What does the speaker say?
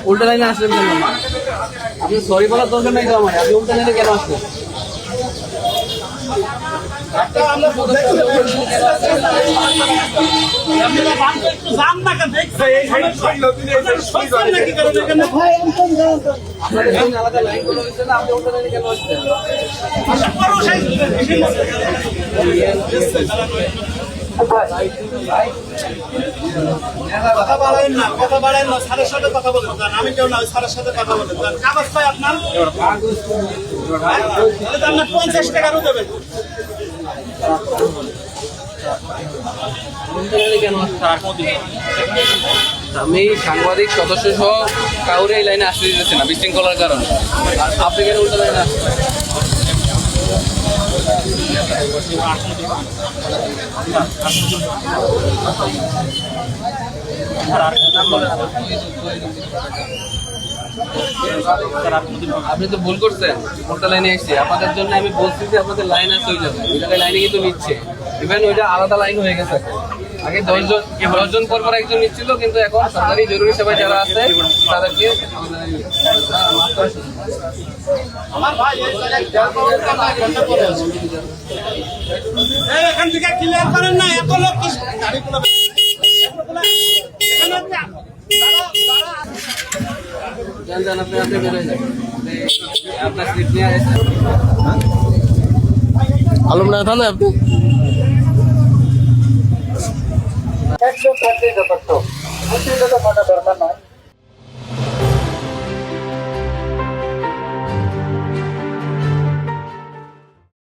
উল্টা লাইনে আসলেন কেন? আপনি সরি বলার দরকার নাই তো আমার, আপনি উল্টা লাইনে কেন আসলেন? আলাদা লাইন করা হয়েছে না, আপনি উল্টা লাইনে কেন আসছেন? কথা বাড়ায় না, কথা বাড়ায় না, স্যারের সাথে কথা বলেন। আমি কেউ না, স্যারের সাথে কথা বলেন। কাগজ পাই আপনার, তাহলে আপনার 50 টাকারও দেবেন। আমি সাংবাদিক সদস্য সহ কাউরে এই লাইনে আসতে দিতেছি না বিশৃঙ্খলার কারণে। আপনি কেন উল্টা লাইনে আসছেন? আপনি তো ভুল করছেন, উল্টা লাইনে এসেছি আপনাদের জন্য। আমি বলছি যে আপনাদের লাইন আছে ওই জায়গায়, ওই জায়গায় লাইনে কিন্তু নিচ্ছে। ইভেন ওইটা আলাদা লাইন হয়ে গেছে। আগে 10 জন পর পর একজন নিচ্ছিল, কিন্তু এখন সরকারি জরুরি সেবায় যারা আছে তাদেরকে আমার ভাই এখান থেকে ক্লিয়ার করেন না, এত লোক গাড়ি আপনার সিট নিয়ে আসেন। আলমডাঙ্গা থানায় আপনি একজন থাকলে যথেষ্ট, দরকার নয়।